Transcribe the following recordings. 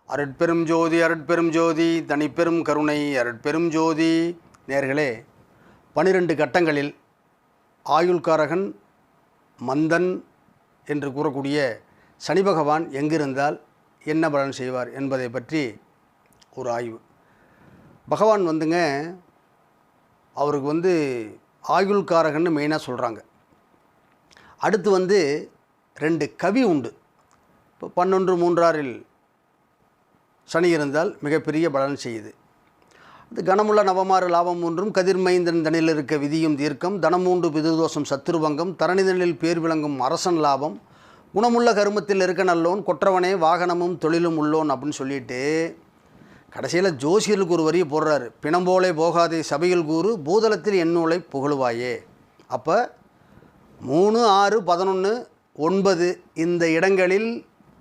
அருட்பெரும் ஜோதி அருட்பெரும் ஜோதி தனிப்பெரும் கருணை அருட்பெரும் ஜோதி. நேர்களே, 12 கட்டங்களில் ஆயுள்காரகன் மந்தன் என்று கூறக்கூடிய சனி பகவான் எங்கிருந்தால் என்ன பலன் செய்வார் என்பதை பற்றி ஒரு ஆய்வு. பகவான் அவருக்கு ஆயுள்காரகன்னு மெயினாக சொல்கிறாங்க. அடுத்து 2 கவி உண்டு. இப்போ 11 சனி இருந்தால் மிகப்பெரிய பலன் செய்யுது. அது கனமுள்ள நவமாறு லாபம் ஒன்றும் கதிர்மைந்தன் தனில் இருக்க விதியும் தீர்க்கம் தனமூன்று பிதுதோஷம் சத்துருவங்கம் தரணிதனில் பேர் விளங்கும் அரசன் லாபம் குணமுள்ள கருமத்தில் இருக்க நல்லோன் கொற்றவனே வாகனமும் தொழிலும் உள்ளோன் அப்படின்னு சொல்லிட்டு கடைசியில் ஜோசியருக்கு ஒரு வரியை போடுறாரு. பிணம்போலே போகாதே சபையில் கூறு பூதலத்தில் எண்ணூலை புகழுவாயே. அப்போ 3, 6, 11, 9 இந்த இடங்களில்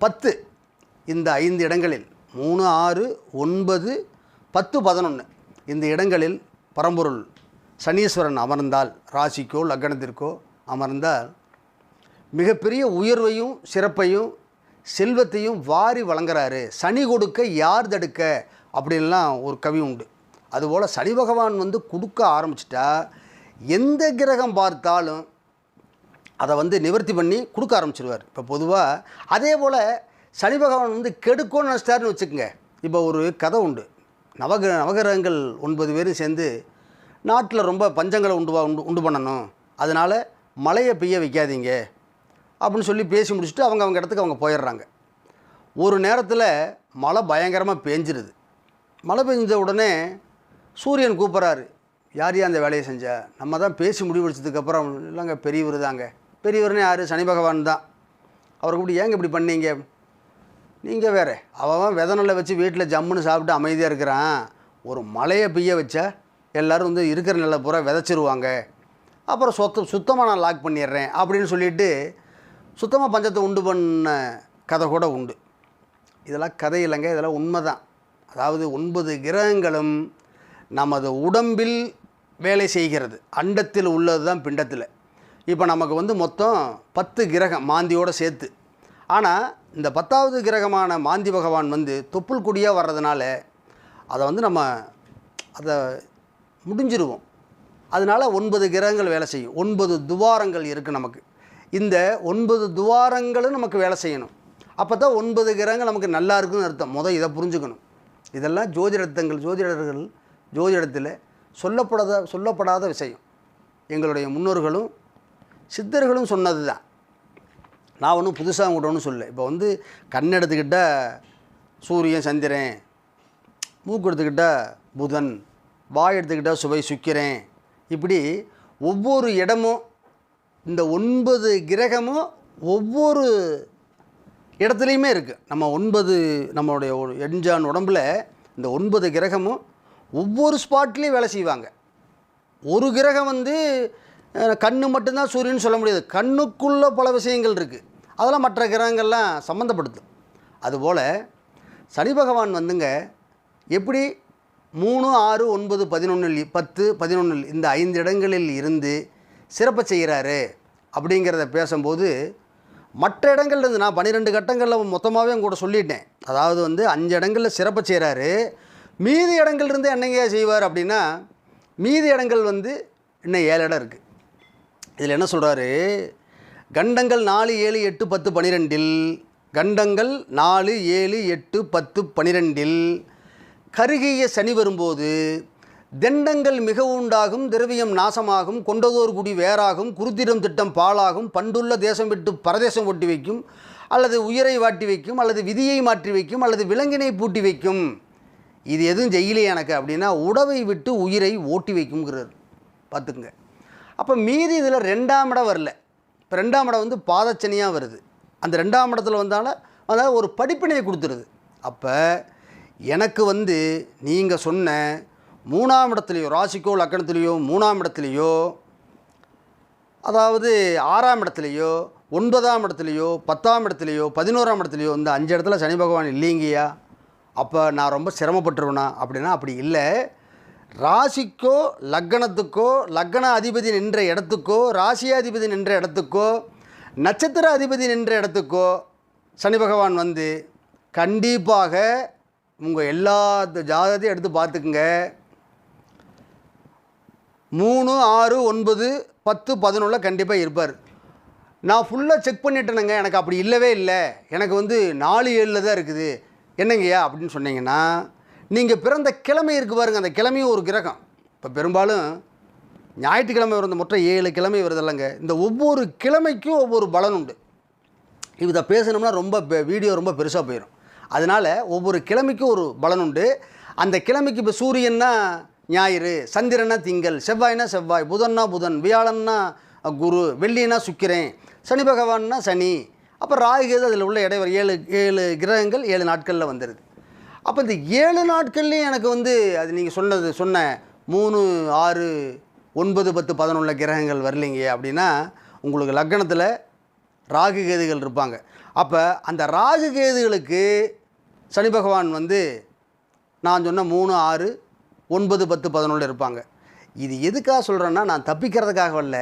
10 இந்த 5 இடங்களில் 3, 6, 9, 10, 11 இந்த இடங்களில் பரம்பொருள் சனீஸ்வரன் அமர்ந்தால், ராசிக்கோ லக்னத்திற்கோ அமர்ந்தால் மிகப்பெரிய உயர்வையும் சிறப்பையும் செல்வத்தையும் வாரி வழங்குறாரு. சனி கொடுக்க யார் தடுக்க அப்படின்லாம் ஒரு கவி உண்டு. அதுபோல் சனி பகவான் கொடுக்க ஆரம்பிச்சிட்டா எந்த கிரகம் பார்த்தாலும் அதை நிவர்த்தி பண்ணி கொடுக்க ஆரம்பிச்சிடுவார். இப்போ பொதுவாக அதே போல் சனி பகவான் கெடுக்கோன்னு நினச்சிட்டாருன்னு வச்சுக்கோங்க. இப்போ ஒரு கதை உண்டு. நவகிரகங்கள் 9 பேரும் சேர்ந்து நாட்டில் ரொம்ப பஞ்சங்களை உண்டு பண்ணணும், அதனால் மழையை பெய்ய வைக்காதீங்க அப்படின்னு சொல்லி பேசி முடிச்சுட்டு அவங்க இடத்துக்கு அவங்க போயிடுறாங்க. ஒரு நேரத்தில் மழை பயங்கரமாக பேஞ்சிருது. மழை பெஞ்ச உடனே சூரியன் கூப்பிட்றாரு, யார் அந்த வேலையை செஞ்சா? நம்ம தான் பேசி முடிவெடுத்ததுக்கப்புறம், இல்லைங்க பெரியவர் தாங்க. பெரியவர்னே யார்? சனி பகவான் தான். அவரை கூப்பிட்டு, ஏங்க இப்படி பண்ணீங்க? நீங்கள் வேறு, அவன் விதநெல்லை வச்சு வீட்டில் ஜம்முன்னு சாப்பிட்டு அமைதியாக இருக்கிறான். ஒரு மழையை பெய்ய வச்சா எல்லோரும் இருக்கிற நெல்லை பூரா விதைச்சிருவாங்க. அப்புறம் சுத்தமாக நான் லாக் பண்ணிடுறேன் அப்படின்னு சொல்லிவிட்டு சுத்தமாக பஞ்சத்தை உண்டு பண்ண கதை கூட உண்டு. இதெல்லாம் கதை இல்லைங்க, இதெல்லாம் உண்மை தான். அதாவது 9 கிரகங்களும் நமது உடம்பில் வேலை செய்கிறது. அண்டத்தில் உள்ளது தான் பிண்டத்தில். இப்போ நமக்கு மொத்தம் 10 கிரகம் மாந்தியோடு சேர்த்து. ஆனால் இந்த 10வது கிரகமான மாந்தி பகவான் தொப்புள் கொடியாக வர்றதுனால அதை நம்ம அதை முடிஞ்சிருவோம். அதனால் 9 கிரகங்கள் வேலை செய்யும். 9 துவாரங்கள் இருக்குது நமக்கு. இந்த 9 துவாரங்களும் நமக்கு வேலை செய்யணும். அப்போ தான் 9 கிரகங்கள் நமக்கு நல்லா இருக்குன்னு அர்த்தம். இதை புரிஞ்சுக்கணும். இதெல்லாம் ஜோதிடர்கள் ஜோதிடத்தில் சொல்லப்படாத விஷயம். எங்களுடைய முன்னோர்களும் சித்தர்களும் சொன்னது தான். நான் ஒன்றும் புதுசாக கூட ஒன்றும் சொல்ல. இப்போ கண் எடுத்துக்கிட்டால் சூரியன் சந்திரன், மூக்கு எடுத்துக்கிட்டால் புதன், வாய் எடுத்துக்கிட்டால் சுவை சுக்கிரன், இப்படி ஒவ்வொரு இடமும் இந்த 9 கிரகமும் ஒவ்வொரு இடத்துலையுமே இருக்குது. நம்மளுடைய எண்ஜான் உடம்பில் இந்த 9 கிரகமும் ஒவ்வொரு ஸ்பாட்லேயும் வேலை செய்வாங்க. ஒரு கிரகம் கண்ணு மட்டும்தான் சூரியன் சொல்ல முடியாது. கண்ணுக்குள்ளே பல விஷயங்கள் இருக்குது. அதெல்லாம் மற்ற கிரகங்கள்லாம் சம்மந்தப்படுத்தும். அதுபோல் சனி பகவான் எப்படி 3, 6, 9, 11, 10, 11 இந்த 5 இடங்களில் இருந்து சிறப்பை செய்கிறாரு அப்படிங்கிறத பேசும்போது மற்ற இடங்கள்லேருந்து நான் 12 கட்டங்களில் மொத்தமாகவே கூட சொல்லிட்டேன். அதாவது 5 இடங்களில் சிறப்பை செய்கிறாரு. மீதி இடங்கள்லேருந்து என்னங்க செய்வார் அப்படின்னா, மீதி இடங்கள் இன்னும் 7 இடம் இருக்குது. இதில் என்ன சொல்கிறாரு? கண்டங்கள் 4, 7, 8, 10, 12 கண்டங்கள் 4, 7, 8, 10, 12 கருகிய சனி வரும்போது தெண்டங்கள் மிக உண்டாகும், திரவியம் நாசமாகும், கொண்டதோர் குடி வேறாகும், குருத்திரம் திட்டம் பாழாகும், பண்டுள்ள தேசம் விட்டு பரதேசம் ஒட்டி வைக்கும், அல்லது உயிரை வாட்டி வைக்கும், அல்லது விதியை மாற்றி வைக்கும், அல்லது விலங்கினை பூட்டி வைக்கும். இது எதுவும் செய்யலையே எனக்கு அப்படின்னா உடவை விட்டு உயிரை ஓட்டி வைக்கும்ங்கிறார். பார்த்துக்குங்க. அப்போ மீதி இதில் 2ஆம் இடம் வரல. இப்போ 2ஆம் இடம் பாதச்சனியாக வருது. அந்த 2ஆம் இடத்துல வந்தால் ஒரு படிப்பினையை கொடுத்துருது. அப்போ எனக்கு நீங்கள் சொன்ன 3ஆம் இடத்துலையோ, ராசிக்கோ லக்னத்துலேயோ, 3ஆம் இடத்துலையோ, அதாவது 6ஆம் இடத்துலையோ, 9ஆம் இடத்துலையோ, 10ஆம் இடத்துலையோ, 11ஆம் இடத்துலையோ இந்த 5 இடத்துல சனி பகவான் இல்லைங்கய்யா, அப்போ நான் ரொம்ப சிரமப்பட்டுருவேனா அப்படின்னா அப்படி இல்லை. ராசிக்கோ லக்னத்துக்கோ, லக்ன அதிபதி நின்ற இடத்துக்கோ, ராசியாதிபதி நின்ற இடத்துக்கோ, நட்சத்திர அதிபதி நின்ற இடத்துக்கோ சனி பகவான் கண்டிப்பாக உங்கள் எல்லா ஜாதகத்தையும் எடுத்து பார்த்துக்குங்க. 3, 6, 9, 10, 11 கண்டிப்பாக இருப்பார். நான் ஃபுல்லாக செக் பண்ணிட்டேனுங்க, எனக்கு அப்படி இல்லவே இல்லை, எனக்கு வந்து 4, 7 தான் இருக்குது, என்னங்கய்யா அப்படின்னு சொன்னீங்கன்னா, நீங்கள் பிறந்த கிழமை இருக்குது பாருங்கள், அந்த கிழமையும் ஒரு கிரகம். இப்போ பெரும்பாலும் ஞாயிற்றுக்கிழமை வருது, மொத்தம் 7 கிழமை வருதில்லைங்க. இந்த ஒவ்வொரு கிழமைக்கும் ஒவ்வொரு பலன் உண்டு. இதை பேசணும்னா ரொம்ப வீடியோ ரொம்ப பெருசாக போயிடும். அதனால் ஒவ்வொரு கிழமைக்கும் ஒரு பலன் உண்டு. அந்த கிழமைக்கு இப்போ சூரியன்னா ஞாயிறு, சந்திரனா திங்கள், செவ்வாய்னா செவ்வாய், புதன்னா புதன், வியாழன்னா குரு, வெள்ளினா சுக்கிரன், சனி பகவான்னா சனி, அப்போ ராகு, அதில் உள்ள இடைவெளி 7 கிரகங்கள் 7 நாட்களில் வந்துடுது. அப்போ இந்த 7 நாட்கள்லேயும் எனக்கு வந்து அது நீங்கள் சொன்ன 3, 6, 9, 10, 11 கிரகங்கள் வரலைங்க அப்படின்னா உங்களுக்கு லக்னத்தில் ராகு கேதுகள் இருப்பாங்க. அப்போ அந்த ராகு கேதுகளுக்கு சனி பகவான் வந்து நான் சொன்ன 3, 6, 9, 10, 11 இருப்பாங்க. இது எதுக்காக சொல்கிறேன்னா, நான் தப்பிக்கிறதுக்காக வரல.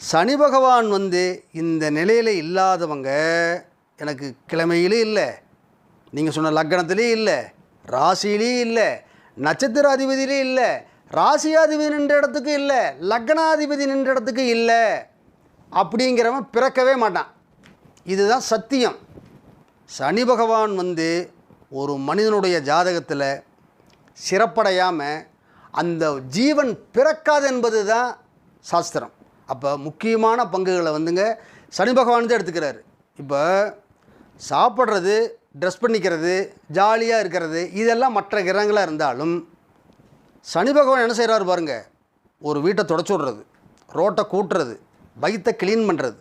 சனி பகவான் வந்து இந்த நிலையில் இல்லாதவங்க எனக்கு கிழமையிலே இல்லை, நீங்கள் சொன்ன லக்னத்திலே இல்லை, ராசியிலே இல்லை, நட்சத்திராதிபதியிலே இல்லை, ராசியாதிபதி நின்ற இடத்துக்கு இல்லை, லக்னாதிபதி நின்ற இடத்துக்கு இல்லை அப்படிங்கிறவன் பிறக்கவே மாட்டான். இதுதான் சத்தியம். சனி பகவான் வந்து ஒரு மனிதனுடைய ஜாதகத்தில் சிறப்படையாமல் அந்த ஜீவன் பிறக்காது என்பது தான் சாஸ்திரம். அப்போ முக்கியமான பங்குகளை வந்துங்க சனி பகவான் தான் எடுத்துக்கிறாரு. இப்போ சாப்பிட்றது, ட்ரெஸ் பண்ணிக்கிறது, ஜாலியாக இருக்கிறது, இதெல்லாம் மற்ற கிரகங்களாக இருந்தாலும் சனி பகவான் என்ன செய்கிறாரு பாருங்கள், ஒரு வீட்டை தொடச்சி விட்றது, ரோட்டை கூட்டுறது, வயிற்றை க்ளீன் பண்ணுறது,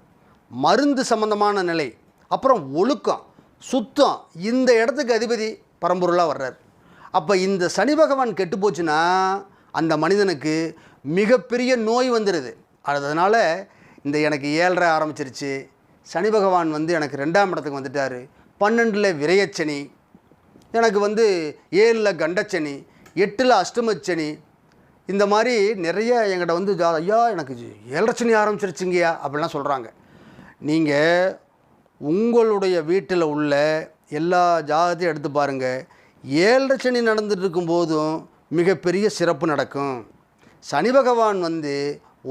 மருந்து சம்பந்தமான நிலை, அப்புறம் ஒழுக்கம், சுத்தம், இந்த இடத்துக்கு அதிபதி பரம்பொருளாக வர்றார். அப்போ இந்த சனி பகவான் கெட்டு போச்சுன்னா அந்த மனிதனுக்கு மிகப்பெரிய நோய் வந்துடுது. அதனால் இந்த எனக்கு 7.5 ஆரம்பிச்சிருச்சு, சனி பகவான் வந்து எனக்கு 2ஆம் இடத்துக்கு வந்துட்டார், 12ல் விரயச்சனி, எனக்கு வந்து 7ல் கண்டச்சனி, 8ல் அஷ்டமச்சனி, இந்த மாதிரி நிறைய என்கிட்ட வந்து ஐயா எனக்கு 7.5 சனி ஆரம்பிச்சிருச்சுங்கய்யா அப்படிலாம் சொல்கிறாங்க. நீங்கள் உங்களுடைய வீட்டில் உள்ள எல்லா ஜாதகத்தையும் எடுத்து பாருங்கள். 7.5 சனி நடந்துட்டு இருக்கும்போதும் மிகப்பெரிய சிறப்பு நடக்கும். சனி பகவான் வந்து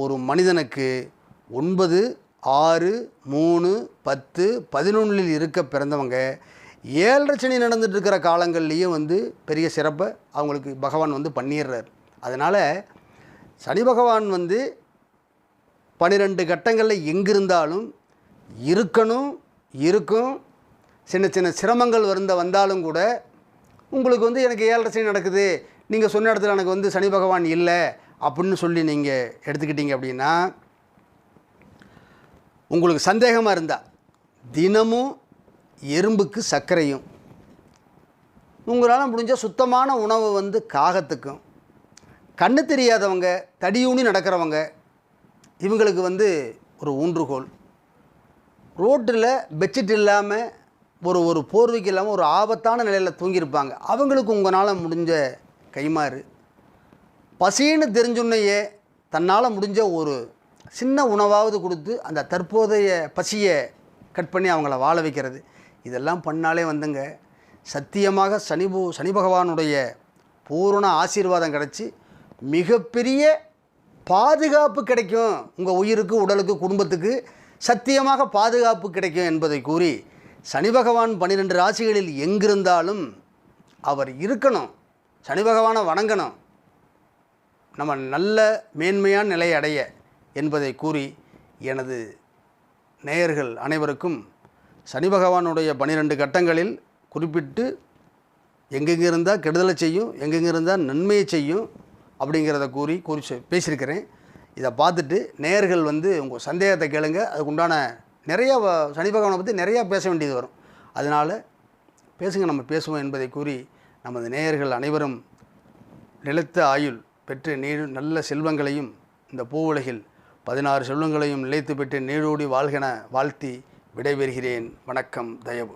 ஒரு மனிதனுக்கு 9, 6, 3, 10, 11 இருக்க பிறந்தவங்க 7.5 சனி நடந்துட்டு இருக்கிற காலங்கள்லேயும் வந்து பெரிய சிறப்பை அவங்களுக்கு பகவான் வந்து பண்ணிடுறார். அதனால் சனி பகவான் வந்து 12 கட்டங்களில் எங்கிருந்தாலும் இருக்கும். சின்ன சின்ன சிரமங்கள் வந்தாலும் கூட உங்களுக்கு வந்து எனக்கு 7.5 சனி நடக்குது, நீங்கள் சொன்ன இடத்துல எனக்கு வந்து சனி பகவான் இல்லை அப்படின்னு சொல்லி நீங்கள் எடுத்துக்கிட்டீங்க அப்படின்னா, உங்களுக்கு சந்தேகமாக இருந்தால் தினமும் எறும்புக்கு சர்க்கரையும், உங்களால் முடிஞ்ச சுத்தமான உணவு வந்து காகத்துக்கும், கண்ணு தெரியாதவங்க, தடியூனி நடக்கிறவங்க, இவங்களுக்கு வந்து ஒரு ஊன்றுகோல், ரோட்டில் பெட்ஷீட் இல்லாமல் ஒரு போர்வைக்கு இல்லாமல் ஒரு ஆபத்தான நிலையில் தூங்கியிருப்பாங்க, அவங்களுக்கு உங்களால் முடிஞ்ச கைமாறு, பசின்னு தெரிஞ்சுன்னையே தன்னால் முடிஞ்ச ஒரு சின்ன உணவாவது கொடுத்து அந்த தற்போதைய பசியை கட் பண்ணி அவங்கள வாழ வைக்கிறது, இதெல்லாம் பண்ணாலே வந்துங்க சத்தியமாக சனி பகவானுடைய பூரண ஆசீர்வாதம் கிடச்சி மிகப்பெரிய பாதுகாப்பு கிடைக்கும். உங்கள் உயிருக்கு, உடலுக்கு, குடும்பத்துக்கு சத்தியமாக பாதுகாப்பு கிடைக்கும் என்பதை கூறி, சனி பகவான் 12 ராசிகளில் எங்கிருந்தாலும் அவர் இருக்கணும், சனி பகவானை வணங்கணும், நம்ம நல்ல மேன்மையான நிலையை அடைய என்பதை கூறி, எனது நேயர்கள் அனைவருக்கும் சனி பகவானுடைய 12 கட்டங்களில் குறிப்பிட்டு எங்கெங்கே இருந்தால் கெடுதலை செய்யும், எங்கெங்கே இருந்தால் நன்மையை செய்யும் அப்படிங்கிறத கூறி பேசியிருக்கிறேன். இதை பார்த்துட்டு நேயர்கள் வந்து உங்கள் சந்தேகத்தை கேளுங்க. அதுக்குண்டான நிறையா சனி பகவானை பற்றி நிறையா பேச வேண்டியது வரும், அதனால் பேசுங்க, நம்ம பேசுவோம் என்பதை கூறி, நமது நேயர்கள் அனைவரும் நிலைத்த ஆயுள் பெற்று நல்ல செல்வங்களையும், இந்த பூவுலகில் 16 செல்வங்களையும் நிலைத்து பெற்று நீடோடி வாழ்கென வாழ்த்தி விடைபெறுகிறேன். வணக்கம், தயவு.